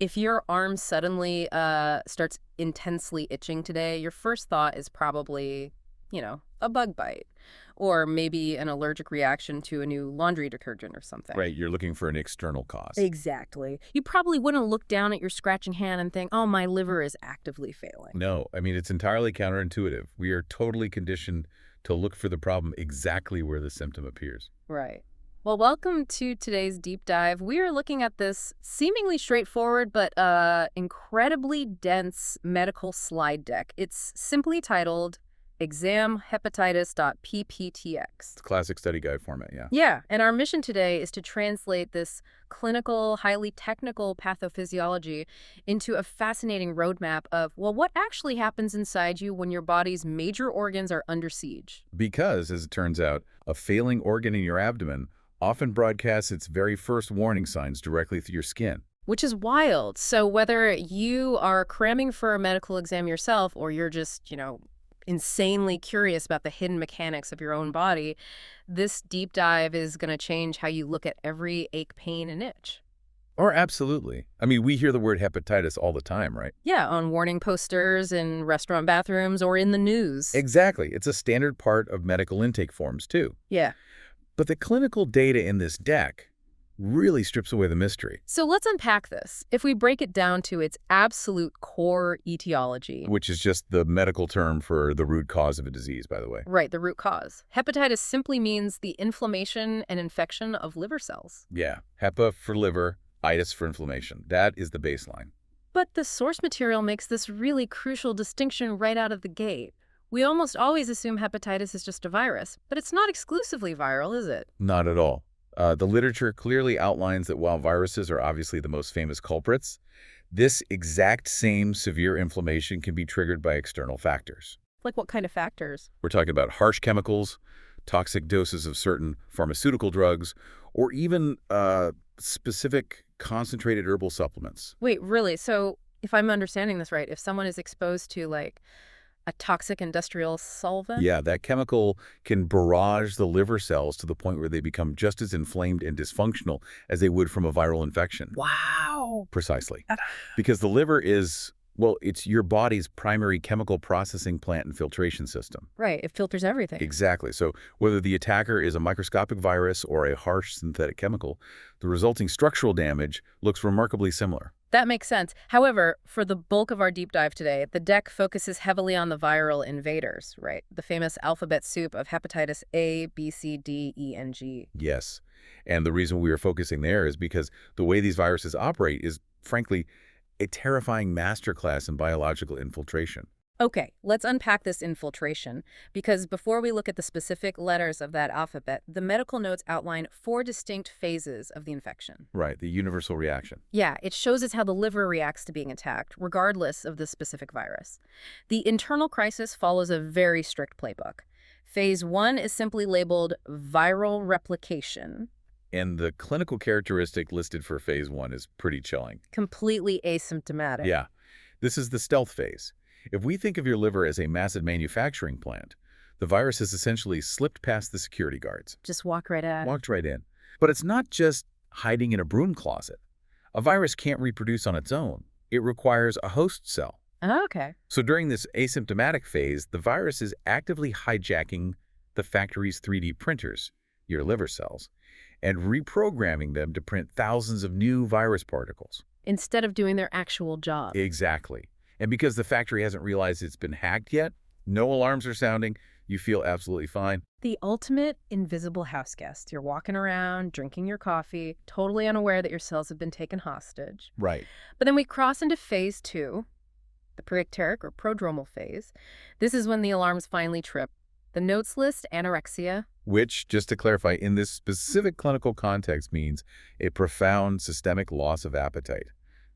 If your arm suddenly starts intensely itching today, your first thought is probably, a bug bite or maybe an allergic reaction to a new laundry detergent or something. Right, you're looking for an external cause. Exactly. You probably wouldn't look down at your scratching hand and think, oh, my liver is actively failing. No, I mean, it's entirely counterintuitive. We are totally conditioned to look for the problem exactly where the symptom appears. Right. Well, welcome to today's deep dive. We are looking at this seemingly straightforward but incredibly dense medical slide deck. It's simply titled examhepatitis.pptx. It's classic study guide format, yeah. Yeah, and our mission today is to translate this clinical, highly technical pathophysiology into a fascinating roadmap of, well, what actually happens inside you when your body's major organs are under siege? Because, as it turns out, a failing organ in your abdomen often broadcasts its very first warning signs directly through your skin. Which is wild. So whether you are cramming for a medical exam yourself or you're just, insanely curious about the hidden mechanics of your own body, this deep dive is going to change how you look at every ache, pain, and itch. Or absolutely. I mean, we hear the word hepatitis all the time, right? Yeah, on warning posters in restaurant bathrooms or in the news. Exactly. It's a standard part of medical intake forms, too. Yeah. But the clinical data in this deck really strips away the mystery. So let's unpack this. If we break it down to its absolute core etiology. Which is just the medical term for the root cause of a disease, by the way. Right, the root cause. Hepatitis simply means the inflammation and infection of liver cells. Yeah, hepa for liver, itis for inflammation. That is the baseline. But the source material makes this really crucial distinction right out of the gate. We almost always assume hepatitis is just a virus, but it's not exclusively viral, is it? Not at all. The literature clearly outlines that while viruses are obviously the most famous culprits, this exact same severe inflammation can be triggered by external factors. Like what kind of factors? We're talking about harsh chemicals, toxic doses of certain pharmaceutical drugs, or even specific concentrated herbal supplements. Wait, really? So if I'm understanding this right, if someone is exposed to a toxic industrial solvent? Yeah, that chemical can barrage the liver cells to the point where they become just as inflamed and dysfunctional as they would from a viral infection. Wow. Precisely. Because the liver is, well, it's your body's primary chemical processing plant and filtration system. Right, it filters everything. Exactly. So whether the attacker is a microscopic virus or a harsh synthetic chemical, the resulting structural damage looks remarkably similar. That makes sense. However, for the bulk of our deep dive today, the deck focuses heavily on the viral invaders, right? The famous alphabet soup of hepatitis A, B, C, D, E, and G. Yes. And the reason we are focusing there is because the way these viruses operate is, frankly, a terrifying masterclass in biological infiltration. Okay, let's unpack this infiltration, because before we look at the specific letters of that alphabet, the medical notes outline 4 distinct phases of the infection. Right, the universal reaction. Yeah, it shows us how the liver reacts to being attacked, regardless of the specific virus. The internal crisis follows a very strict playbook. Phase 1 is simply labeled viral replication. And the clinical characteristic listed for phase 1 is pretty chilling. Completely asymptomatic. Yeah, this is the stealth phase. If we think of your liver as a massive manufacturing plant, the virus has essentially slipped past the security guards. Just walk right at it. Walked right in. But it's not just hiding in a broom closet. A virus can't reproduce on its own. It requires a host cell. Oh, okay. So during this asymptomatic phase, the virus is actively hijacking the factory's 3D printers, your liver cells, and reprogramming them to print thousands of new virus particles. Instead of doing their actual job. Exactly. And because the factory hasn't realized it's been hacked yet, no alarms are sounding, you feel absolutely fine. The ultimate invisible house guest. You're walking around, drinking your coffee, totally unaware that your cells have been taken hostage. Right. But then we cross into phase 2, the preicteric or prodromal phase. This is when the alarms finally trip. The notes list anorexia. Which, just to clarify, in this specific clinical context means a profound systemic loss of appetite,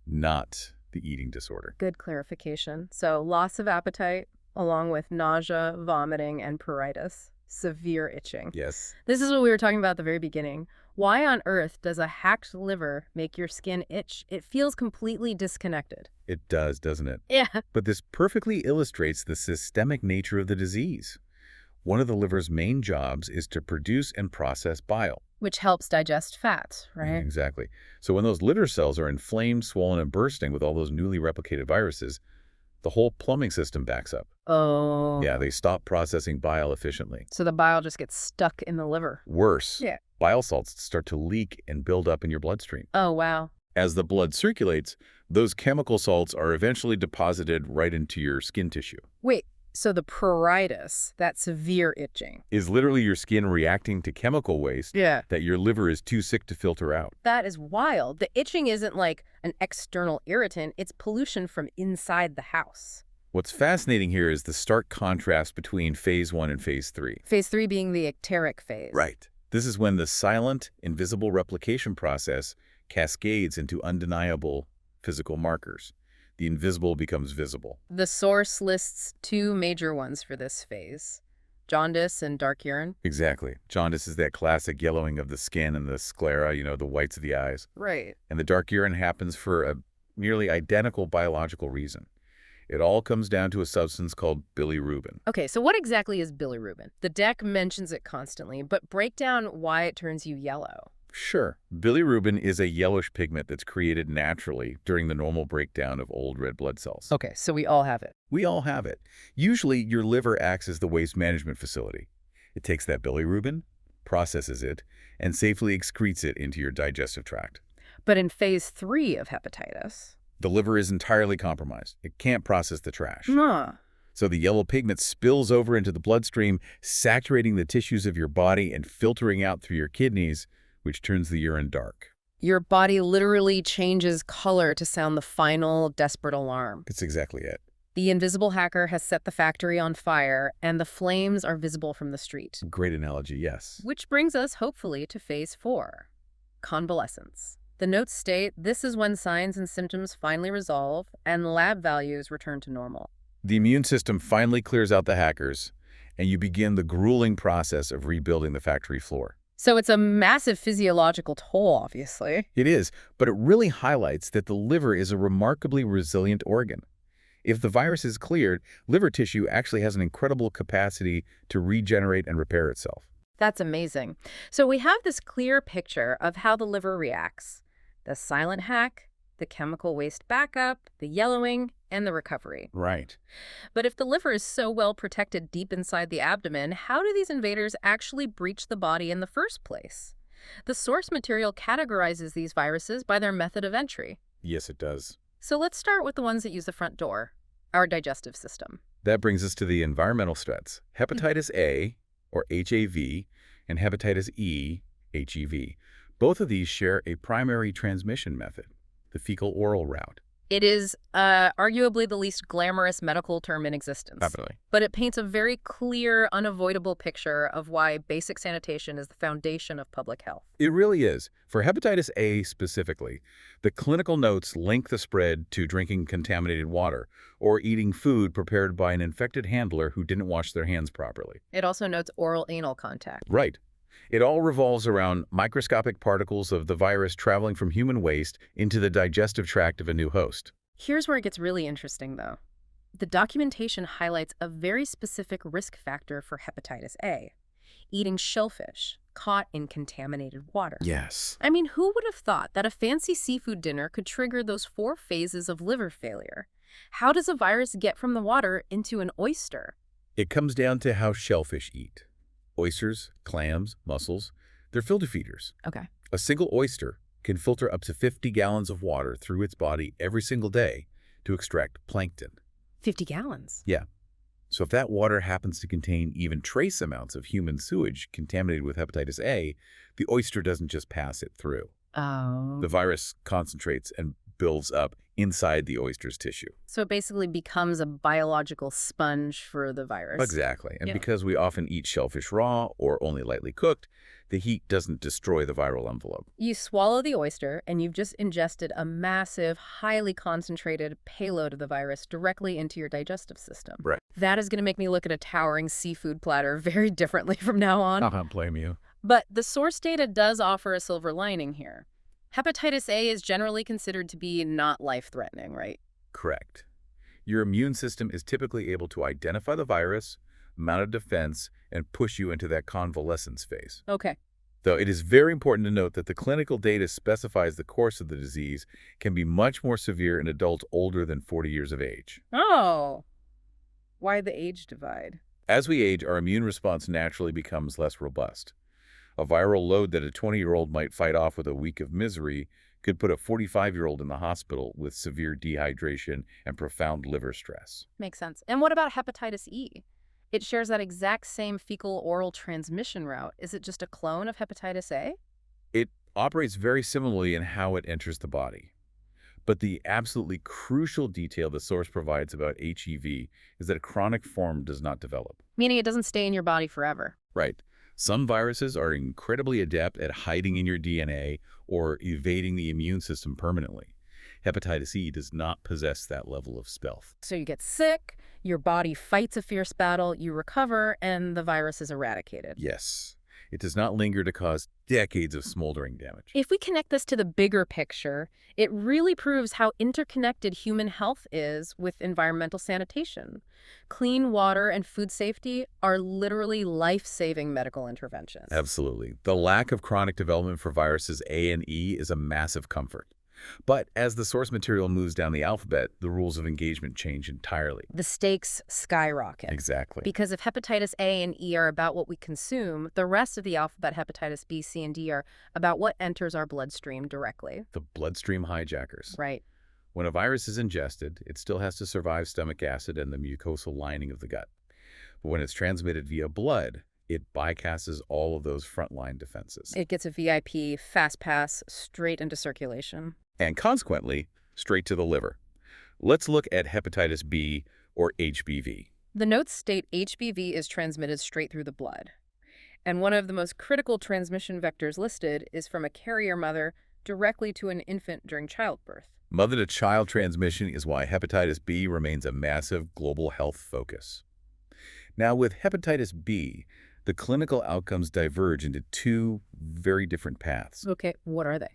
not the eating disorder. Good clarification. So loss of appetite, along with nausea, vomiting, and pruritus. Severe itching. Yes. This is what we were talking about at the very beginning. Why on earth does a hacked liver make your skin itch? It feels completely disconnected. It does, doesn't it? Yeah. But this perfectly illustrates the systemic nature of the disease. One of the liver's main jobs is to produce and process bile. Which helps digest fats, Yeah, right? exactly. So when those liver cells are inflamed, swollen, and bursting with all those newly replicated viruses, the whole plumbing system backs up. Oh. Yeah, they stop processing bile efficiently. So the bile just gets stuck in the liver. Worse, Yeah. bile salts start to leak and build up in your bloodstream. Oh, wow. As the blood circulates, those chemical salts are eventually deposited right into your skin tissue. Wait, so the pruritus, that severe itching. Is literally your skin reacting to chemical waste Yeah. that your liver is too sick to filter out. That is wild. The itching isn't like an external irritant, it's pollution from inside the house. What's fascinating here is the stark contrast between phase 1 and phase 3. Phase 3 being the ecteric phase. Right. This is when the silent, invisible replication process cascades into undeniable physical markers. The invisible becomes visible. The source lists two major ones for this phase, jaundice and dark urine. Exactly. Jaundice is that classic yellowing of the skin and the sclera, the whites of the eyes. Right. And the dark urine happens for a nearly identical biological reason. It all comes down to a substance called bilirubin. Okay, so what exactly is bilirubin? The deck mentions it constantly, but break down why it turns you yellow. Sure. Bilirubin is a yellowish pigment that's created naturally during the normal breakdown of old red blood cells. Okay, so we all have it. We all have it. Usually, your liver acts as the waste management facility. It takes that bilirubin, processes it, and safely excretes it into your digestive tract. But in phase 3 of hepatitis... The liver is entirely compromised. It can't process the trash. Nah. So the yellow pigment spills over into the bloodstream, saturating the tissues of your body and filtering out through your kidneys, which turns the urine dark. Your body literally changes color to sound the final desperate alarm. That's exactly it. The invisible hacker has set the factory on fire, and the flames are visible from the street. Great analogy, yes. Which brings us, hopefully, to phase 4, convalescence. The notes state this is when signs and symptoms finally resolve and lab values return to normal. The immune system finally clears out the hackers, and you begin the grueling process of rebuilding the factory floor. So it's a massive physiological toll, obviously. It is, but it really highlights that the liver is a remarkably resilient organ. If the virus is cleared, liver tissue actually has an incredible capacity to regenerate and repair itself. That's amazing. So we have this clear picture of how the liver reacts. The silent hack, the chemical waste backup, the yellowing, and the recovery. Right. But if the liver is so well protected deep inside the abdomen, how do these invaders actually breach the body in the first place? The source material categorizes these viruses by their method of entry. Yes, it does. So let's start with the ones that use the front door, our digestive system. That brings us to the environmental threats. Hepatitis A, or HAV, and hepatitis E, HEV. Both of these share a primary transmission method, the fecal-oral route. It is arguably the least glamorous medical term in existence. Definitely. But it paints a very clear, unavoidable picture of why basic sanitation is the foundation of public health. It really is. For hepatitis A specifically, the clinical notes link the spread to drinking contaminated water or eating food prepared by an infected handler who didn't wash their hands properly. It also notes oral-anal contact. Right. It all revolves around microscopic particles of the virus traveling from human waste into the digestive tract of a new host. Here's where it gets really interesting, though. The documentation highlights a very specific risk factor for hepatitis A, eating shellfish caught in contaminated water. Yes. I mean, who would have thought that a fancy seafood dinner could trigger those 4 phases of liver failure? How does a virus get from the water into an oyster? It comes down to how shellfish eat. Oysters, clams, mussels, they're filter feeders. Okay. A single oyster can filter up to 50 gallons of water through its body every single day to extract plankton. 50 gallons? Yeah. So if that water happens to contain even trace amounts of human sewage contaminated with hepatitis A, the oyster doesn't just pass it through. Oh. The virus concentrates and builds up inside the oyster's tissue. So it basically becomes a biological sponge for the virus. Exactly. And Yeah. because we often eat shellfish raw or only lightly cooked, the heat doesn't destroy the viral envelope. You swallow the oyster, and you've just ingested a massive, highly concentrated payload of the virus directly into your digestive system. Right. That is going to make me look at a towering seafood platter very differently from now on. I can't blame you. But the source data does offer a silver lining here. Hepatitis A is generally considered to be not life-threatening, right? Correct. Your immune system is typically able to identify the virus, mount a defense, and push you into that convalescence phase. Okay. Though it is very important to note that the clinical data specifies the course of the disease can be much more severe in adults older than 40 years of age. Oh, why the age divide? As we age, our immune response naturally becomes less robust. A viral load that a 20-year-old might fight off with a week of misery could put a 45-year-old in the hospital with severe dehydration and profound liver stress. Makes sense. And what about hepatitis E? It shares that exact same fecal-oral transmission route. Is it just a clone of hepatitis A? It operates very similarly in how it enters the body. But the absolutely crucial detail the source provides about HEV is that a chronic form does not develop. Meaning it doesn't stay in your body forever. Right. Some viruses are incredibly adept at hiding in your DNA or evading the immune system permanently. Hepatitis E does not possess that level of stealth. So you get sick, your body fights a fierce battle, you recover, and the virus is eradicated. Yes, it does not linger to cause decades of smoldering damage. If we connect this to the bigger picture, it really proves how interconnected human health is with environmental sanitation. Clean water and food safety are literally life-saving medical interventions. Absolutely. The lack of chronic development for viruses A and E is a massive comfort. But as the source material moves down the alphabet, the rules of engagement change entirely. The stakes skyrocket. Exactly. Because if hepatitis A and E are about what we consume, the rest of the alphabet, hepatitis B, C, and D, are about what enters our bloodstream directly. The bloodstream hijackers. Right. When a virus is ingested, it still has to survive stomach acid and the mucosal lining of the gut. But when it's transmitted via blood, it bypasses all of those frontline defenses. It gets a VIP, fast pass, straight into circulation. And consequently, straight to the liver. Let's look at hepatitis B, or HBV. The notes state HBV is transmitted straight through the blood. And one of the most critical transmission vectors listed is from a carrier mother directly to an infant during childbirth. Mother-to-child transmission is why hepatitis B remains a massive global health focus. Now, with hepatitis B, the clinical outcomes diverge into two very different paths. Okay, what are they?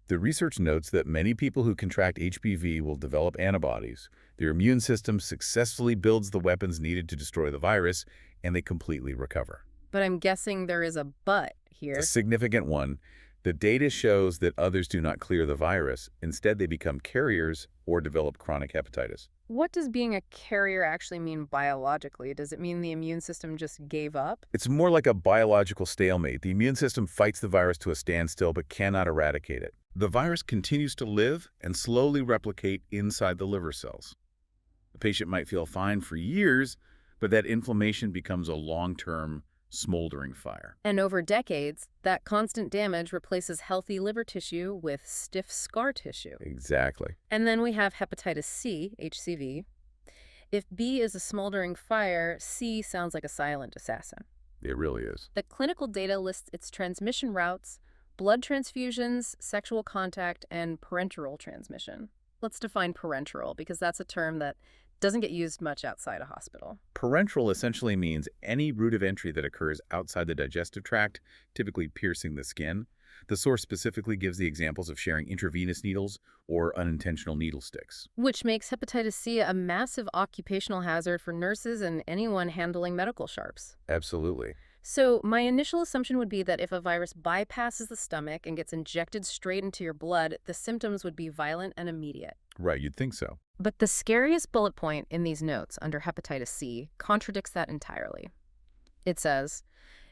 The research notes that many people who contract HBV will develop antibodies. Their immune system successfully builds the weapons needed to destroy the virus, and they completely recover. But I'm guessing there is a but here. It's a significant one. The data shows that others do not clear the virus. Instead, they become carriers or develop chronic hepatitis. What does being a carrier actually mean biologically? Does it mean the immune system just gave up? It's more like a biological stalemate. The immune system fights the virus to a standstill but cannot eradicate it. The virus continues to live and slowly replicate inside the liver cells. The patient might feel fine for years, but that inflammation becomes a long-term, smoldering fire. And over decades, that constant damage replaces healthy liver tissue with stiff scar tissue. Exactly. And then we have hepatitis C, HCV. If B is a smoldering fire, C sounds like a silent assassin. It really is. The clinical data lists its transmission routes, blood transfusions, sexual contact, and parenteral transmission. Let's define parenteral, because that's a term that doesn't get used much outside a hospital. Parenteral essentially means any route of entry that occurs outside the digestive tract, typically piercing the skin. The source specifically gives the examples of sharing intravenous needles or unintentional needle sticks. Which makes hepatitis C a massive occupational hazard for nurses and anyone handling medical sharps. Absolutely. So my initial assumption would be that if a virus bypasses the stomach and gets injected straight into your blood, the symptoms would be violent and immediate. Right, you'd think so. But the scariest bullet point in these notes under hepatitis C contradicts that entirely. It says,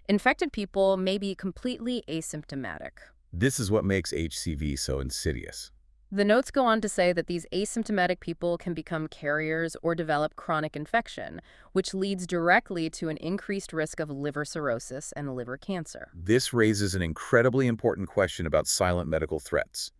infected people may be completely asymptomatic. This is what makes HCV so insidious. The notes go on to say that these asymptomatic people can become carriers or develop chronic infection, which leads directly to an increased risk of liver cirrhosis and liver cancer. This raises an incredibly important question about silent medical threats.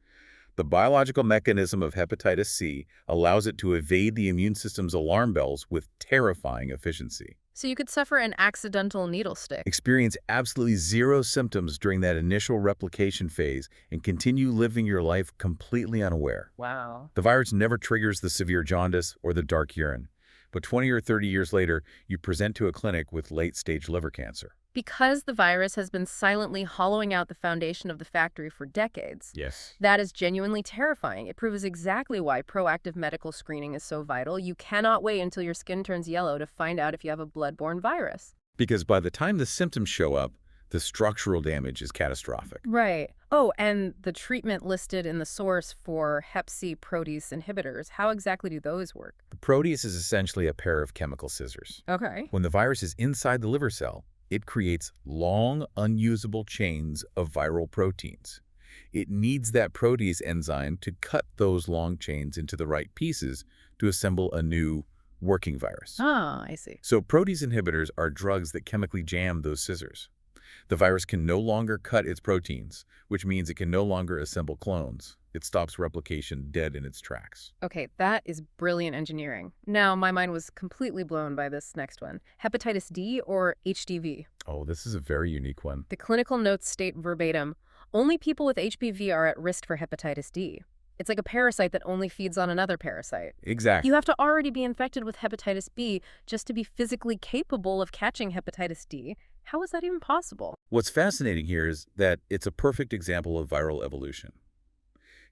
The biological mechanism of hepatitis C allows it to evade the immune system's alarm bells with terrifying efficiency. So you could suffer an accidental needle stick. Experience absolutely zero symptoms during that initial replication phase and continue living your life completely unaware. Wow. The virus never triggers the severe jaundice or the dark urine, but 20 or 30 years later, you present to a clinic with late-stage liver cancer. Because the virus has been silently hollowing out the foundation of the factory for decades. Yes. That is genuinely terrifying. It proves exactly why proactive medical screening is so vital. You cannot wait until your skin turns yellow to find out if you have a blood-borne virus. Because by the time the symptoms show up, The structural damage is catastrophic. Right. Oh, and the treatment listed in the source for Hep C protease inhibitors, how exactly do those work? The protease is essentially a pair of chemical scissors. Okay. When the virus is inside the liver cell, it creates long, unusable chains of viral proteins. It needs that protease enzyme to cut those long chains into the right pieces to assemble a new working virus. Ah, I see. So protease inhibitors are drugs that chemically jam those scissors. The virus can no longer cut its proteins, which means it can no longer assemble clones. It stops replication dead in its tracks. Okay, that is brilliant engineering. Now, my mind was completely blown by this next one. Hepatitis D or HDV? Oh, this is a very unique one. The clinical notes state verbatim, only people with HBV are at risk for hepatitis D. It's like a parasite that only feeds on another parasite. Exactly. You have to already be infected with hepatitis B just to be physically capable of catching hepatitis D. How is that even possible? What's fascinating here is that it's a perfect example of viral evolution.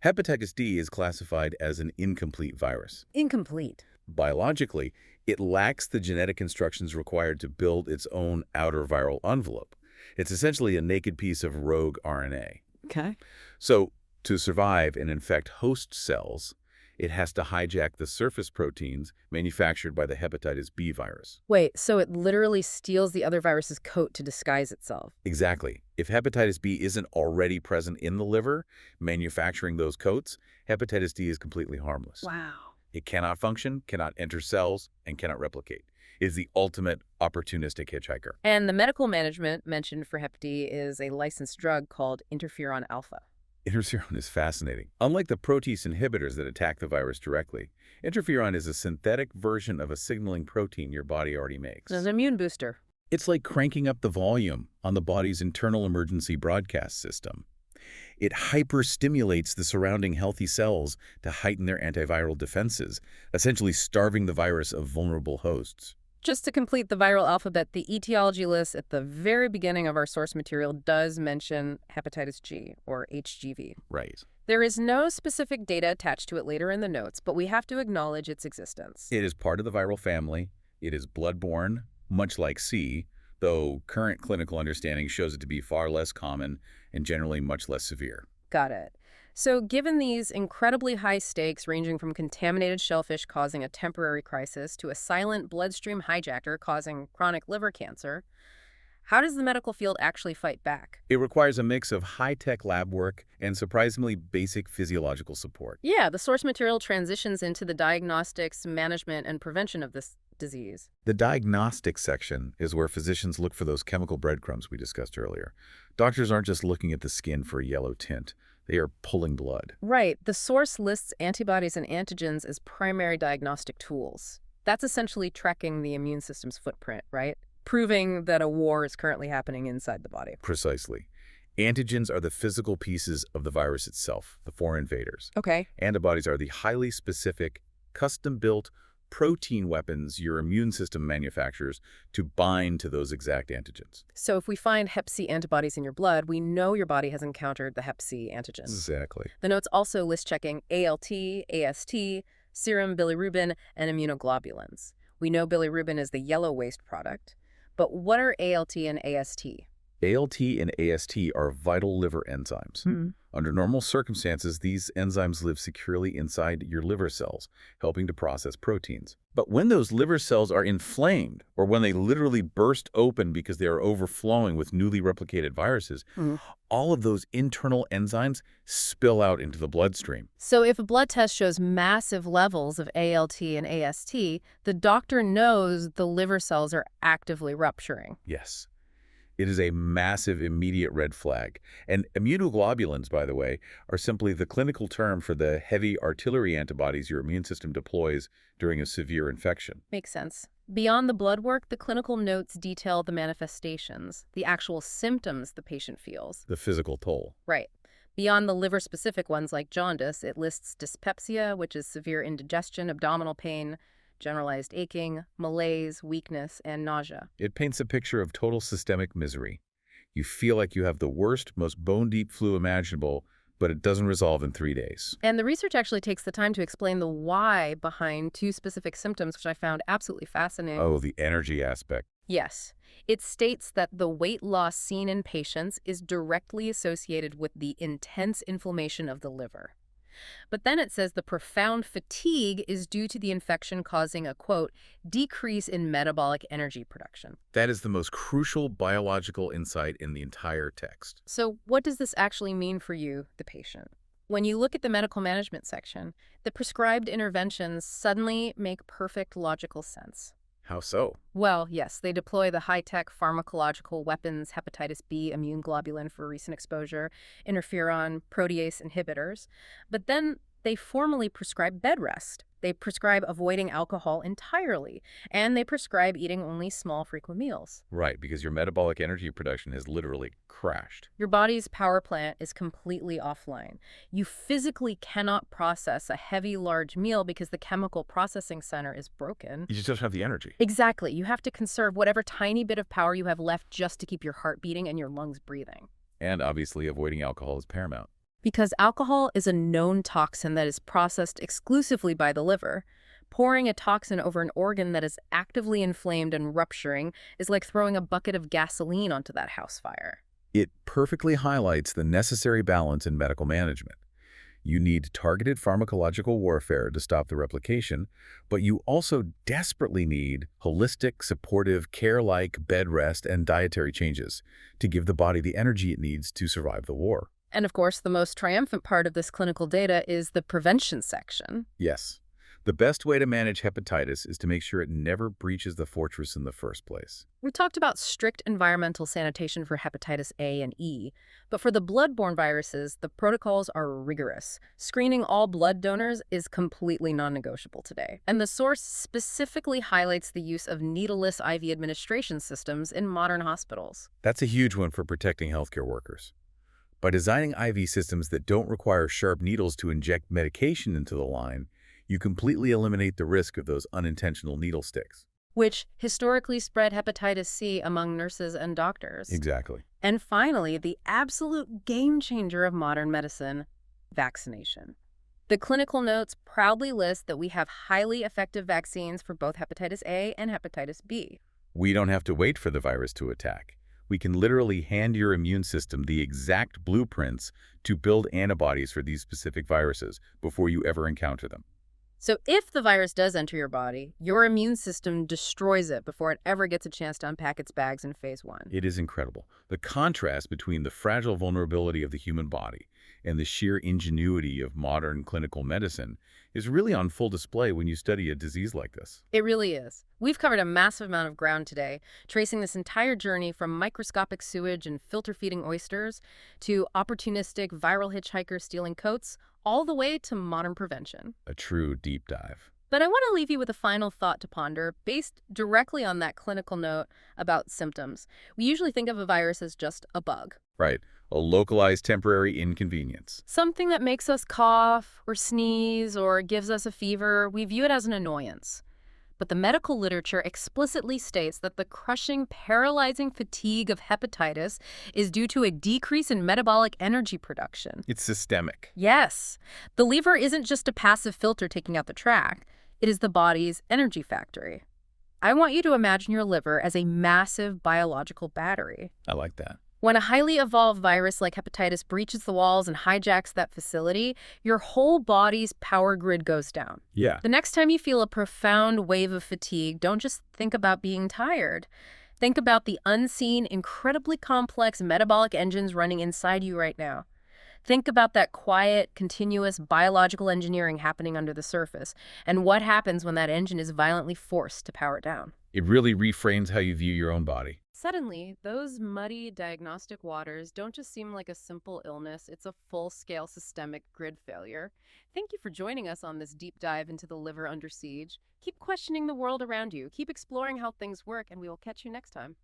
Hepatitis D is classified as an incomplete virus. Incomplete. Biologically, it lacks the genetic instructions required to build its own outer viral envelope. It's essentially a naked piece of rogue RNA. Okay. So, to survive and infect host cells, it has to hijack the surface proteins manufactured by the hepatitis B virus. Wait, so it literally steals the other virus's coat to disguise itself? Exactly. If hepatitis B isn't already present in the liver, manufacturing those coats, hepatitis D is completely harmless. Wow. It cannot function, cannot enter cells, and cannot replicate. It is the ultimate opportunistic hitchhiker. And the medical management mentioned for Hep D is a licensed drug called interferon alpha. Interferon is fascinating. Unlike the protease inhibitors that attack the virus directly, interferon is a synthetic version of a signaling protein your body already makes. It's an immune booster. It's like cranking up the volume on the body's internal emergency broadcast system. It hyperstimulates the surrounding healthy cells to heighten their antiviral defenses, essentially starving the virus of vulnerable hosts. Just to complete the viral alphabet, the etiology list at the very beginning of our source material does mention hepatitis G, or HGV. Right. There is no specific data attached to it later in the notes, but we have to acknowledge its existence. It is part of the viral family. It is bloodborne, much like C, though current clinical understanding shows it to be far less common and generally much less severe. Got it. So given these incredibly high stakes ranging from contaminated shellfish causing a temporary crisis to a silent bloodstream hijacker causing chronic liver cancer, how does the medical field actually fight back? It requires a mix of high-tech lab work and surprisingly basic physiological support. Yeah, the source material transitions into the diagnostics, management, and prevention of this disease. The diagnostic section is where physicians look for those chemical breadcrumbs we discussed earlier. Doctors aren't just looking at the skin for a yellow tint. They are pulling blood. Right. The source lists antibodies and antigens as primary diagnostic tools. That's essentially tracking the immune system's footprint, right? Proving that a war is currently happening inside the body. Precisely. Antigens are the physical pieces of the virus itself, the foreign invaders. Okay. Antibodies are the highly specific, custom-built protein weapons your immune system manufactures to bind to those exact antigens. So if we find Hep C antibodies in your blood, we know your body has encountered the Hep C antigen. Exactly. The notes also list checking ALT, AST, serum bilirubin, and immunoglobulins. We know bilirubin is the yellow waste product, but what are ALT and AST? ALT and AST are vital liver enzymes. Under normal circumstances, these enzymes live securely inside your liver cells, helping to process proteins. But when those liver cells are inflamed, or when they literally burst open because they are overflowing with newly replicated viruses, all of those internal enzymes spill out into the bloodstream. So if a blood test shows massive levels of ALT and AST, the doctor knows the liver cells are actively rupturing. Yes. It is a massive immediate red flag. And immunoglobulins, by the way, are simply the clinical term for the heavy artillery antibodies your immune system deploys during a severe infection. Makes sense. Beyond the blood work, the clinical notes detail the manifestations, the actual symptoms the patient feels. The physical toll. Right. Beyond the liver-specific ones like jaundice, it lists dyspepsia, which is severe indigestion, abdominal pain, generalized aching, malaise, weakness, and nausea. It paints a picture of total systemic misery. You feel like you have the worst, most bone-deep flu imaginable, but it doesn't resolve in 3 days. And the research actually takes the time to explain the why behind two specific symptoms, which I found absolutely fascinating. Oh, the energy aspect. Yes, it states that the weight loss seen in patients is directly associated with the intense inflammation of the liver. But then it says the profound fatigue is due to the infection causing a, quote, decrease in metabolic energy production. That is the most crucial biological insight in the entire text. So what does this actually mean for you, the patient? When you look at the medical management section, the prescribed interventions suddenly make perfect logical sense. How so? Well, yes, they deploy the high-tech pharmacological weapons, hepatitis B, immune globulin for recent exposure, interferon, protease inhibitors. But then they formally prescribe bed rest. They prescribe avoiding alcohol entirely, and they prescribe eating only small, frequent meals. Right, because your metabolic energy production has literally crashed. Your body's power plant is completely offline. You physically cannot process a heavy, large meal because the chemical processing center is broken. You just don't have the energy. Exactly. You have to conserve whatever tiny bit of power you have left just to keep your heart beating and your lungs breathing. And obviously, avoiding alcohol is paramount. Because alcohol is a known toxin that is processed exclusively by the liver. Pouring a toxin over an organ that is actively inflamed and rupturing is like throwing a bucket of gasoline onto that house fire. It perfectly highlights the necessary balance in medical management. You need targeted pharmacological warfare to stop the replication, but you also desperately need holistic, supportive, care-like bed rest and dietary changes to give the body the energy it needs to survive the war. And of course, the most triumphant part of this clinical data is the prevention section. Yes, the best way to manage hepatitis is to make sure it never breaches the fortress in the first place. We talked about strict environmental sanitation for hepatitis A and E, but for the blood-borne viruses, the protocols are rigorous. Screening all blood donors is completely non-negotiable today. And the source specifically highlights the use of needleless IV administration systems in modern hospitals. That's a huge one for protecting healthcare workers. By designing IV systems that don't require sharp needles to inject medication into the line, you completely eliminate the risk of those unintentional needle sticks. Which historically spread hepatitis C among nurses and doctors. Exactly. And finally, the absolute game changer of modern medicine, vaccination. The clinical notes proudly list that we have highly effective vaccines for both hepatitis A and hepatitis B. We don't have to wait for the virus to attack. We can literally hand your immune system the exact blueprints to build antibodies for these specific viruses before you ever encounter them. So if the virus does enter your body, your immune system destroys it before it ever gets a chance to unpack its bags in phase 1. It is incredible. The contrast between the fragile vulnerability of the human body and the sheer ingenuity of modern clinical medicine is really on full display when you study a disease like this. It really is. We've covered a massive amount of ground today, tracing this entire journey from microscopic sewage and filter-feeding oysters to opportunistic viral hitchhikers stealing coats, all the way to modern prevention. A true deep dive. But I want to leave you with a final thought to ponder, based directly on that clinical note about symptoms. We usually think of a virus as just a bug. Right. A localized temporary inconvenience. Something that makes us cough or sneeze or gives us a fever. We view it as an annoyance. But the medical literature explicitly states that the crushing, paralyzing fatigue of hepatitis is due to a decrease in metabolic energy production. It's systemic. Yes, the liver isn't just a passive filter taking out the track. It is the body's energy factory. I want you to imagine your liver as a massive biological battery. I like that. When a highly evolved virus like hepatitis breaches the walls and hijacks that facility, your whole body's power grid goes down. Yeah. The next time you feel a profound wave of fatigue, don't just think about being tired. Think about the unseen, incredibly complex metabolic engines running inside you right now. Think about that quiet, continuous biological engineering happening under the surface, and what happens when that engine is violently forced to power down. It really reframes how you view your own body. Suddenly, those muddy diagnostic waters don't just seem like a simple illness, it's a full-scale systemic grid failure. Thank you for joining us on this deep dive into the liver under siege. Keep questioning the world around you, keep exploring how things work, and we will catch you next time.